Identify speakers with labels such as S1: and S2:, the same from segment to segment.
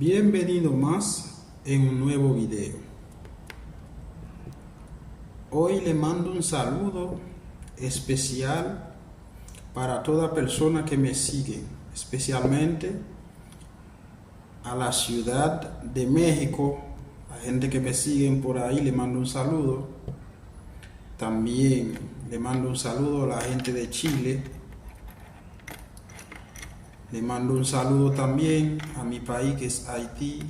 S1: Bienvenido más en un nuevo video. Hoy le mando un saludo especial para toda persona que me sigue, especialmente a la Ciudad de México, a gente que me siguen por ahí, le mando un saludo. También le mando un saludo a la gente de Chile. Le mando un saludo también a mi país, que es Haití.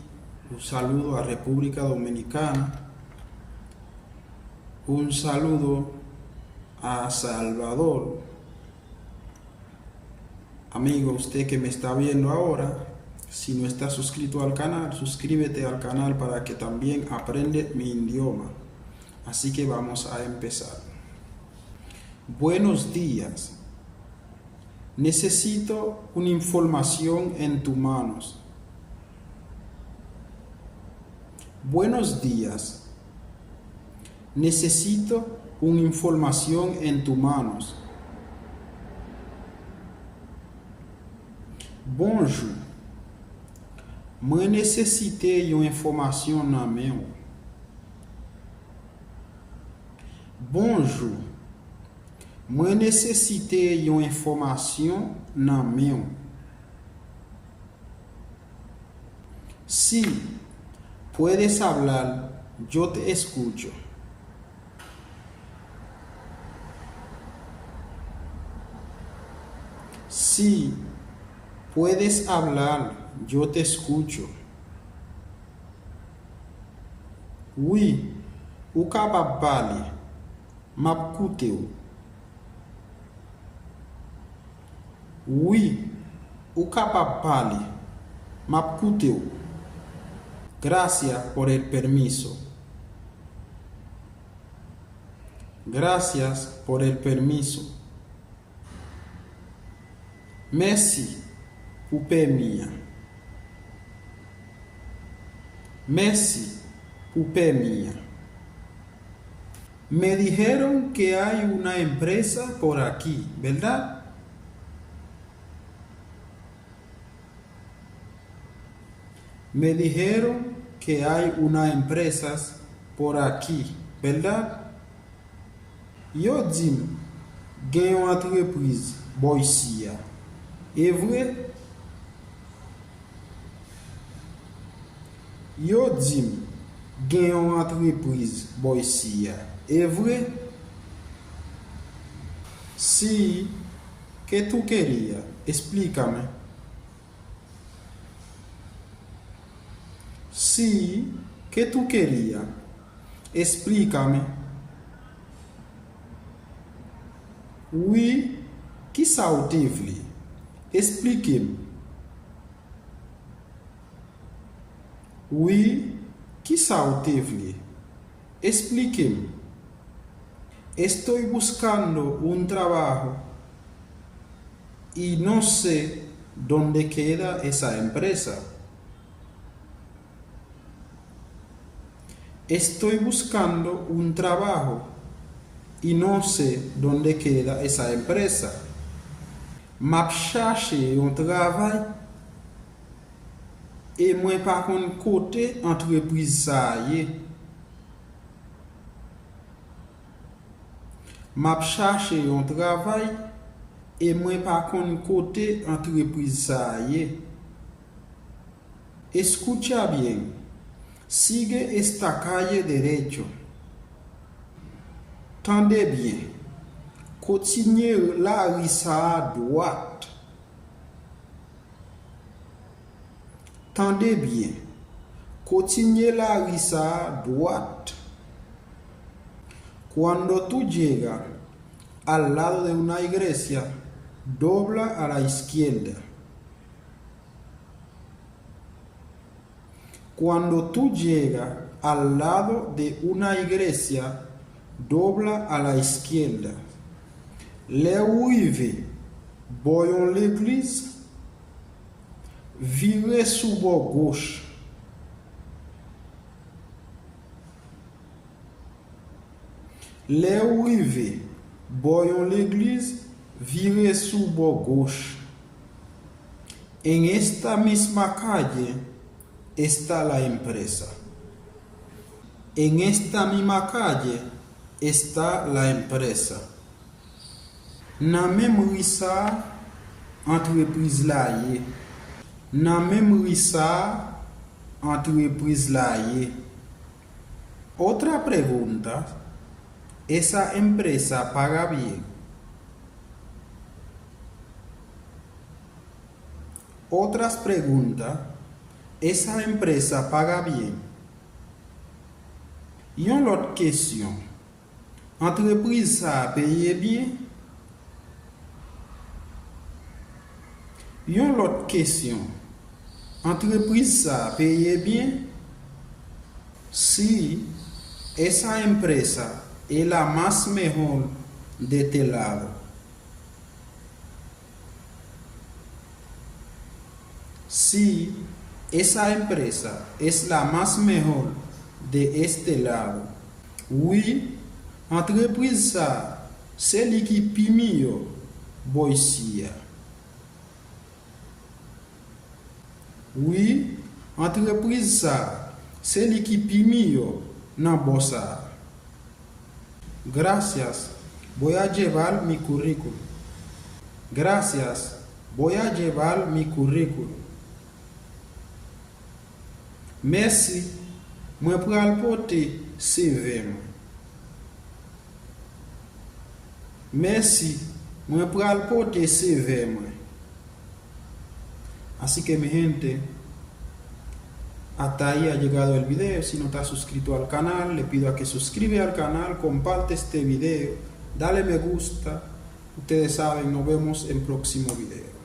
S1: Un saludo a República Dominicana. Un saludo a Salvador. Amigo, usted que me está viendo ahora, si no está suscrito al canal, suscríbete al canal para que también aprenda mi idioma. Así que vamos a empezar. Buenos días. Necesito una información en tus manos. Buenos días. Necesito una información en tus manos. Bonjour. Me necessitei uma informação na mão. Bonjour. Me necessitei uma informação na mão. Sí, puedes hablar, yo te escucho. Sí, puedes hablar, yo te escucho. Oui, o capabale, m'apcuteu. Oui, o capabale, m'apcuteu. Gracias por el permiso. Gracias por el permiso. Merci, poupée mia. Merci, poupée mia. Me dijeron que hay una empresa por aquí, ¿verdad? Me dijeron que hay una empresa por aquí, ¿verdad? Yo dis gen une entreprise boicia. Est vrai? Yo dis gen une entreprise boicia. Est vrai? Sí, ¿qué tú querías? Explícame. Sí, ¿qué tú querías? Explícame. Oui, que sautively. Explique-me. Oui, que sautively. Explique-me. Estoy buscando un trabajo y no sé dónde queda esa empresa. Estoy buscando un trabajo y no sé dónde queda esa empresa. M'a cherché un travail et moi pas kon côté entreprise ça y. M'a cherché un travail et moi pas kon côté entreprise ça y. Escucha bien. Sigue esta calle derecho. Tendez bien. Continuez la rue à droite. Tendez bien. Continuez la rue à droite. Cuando tú llegas al lado de una iglesia, dobla a la izquierda. Cuando tú llegas al lado de una iglesia, dobla a la izquierda. Les arrivés, voyons l'église, virez sous bord gauche. Les arrivés, voyons l'église, virez sous bord gauche. En esta misma calle está la empresa. En esta misma calle está la empresa. Nan même rue ça, entreprise la ye. Nan même rue ça, entreprise la ye. Otra pregunta, ¿esa empresa paga bien? Otras preguntas, ¿esa empresa paga bien? Yon l'autre question, entreprise ça paye bien? Yon l'autre question, entreprise ça paye bien? Si esa empresa es la más mejor de este lado. Si esa empresa es la más mejor de este lado. Oui, entreprise ça, c'est l'équipe mieux boisia. Oui, entreprise ça, c'est l'équipe mieux na bossa. Gracias, voy a llevar mi currículum. Gracias, voy a llevar mi currículum. Merci, moi pral porter CV. Merci, moi pral porter CV. Así que mi gente, hasta ahí ha llegado el video. Si no estás suscrito al canal, le pido a que suscribe al canal, comparte este video, dale me gusta. Ustedes saben, nos vemos en próximo video.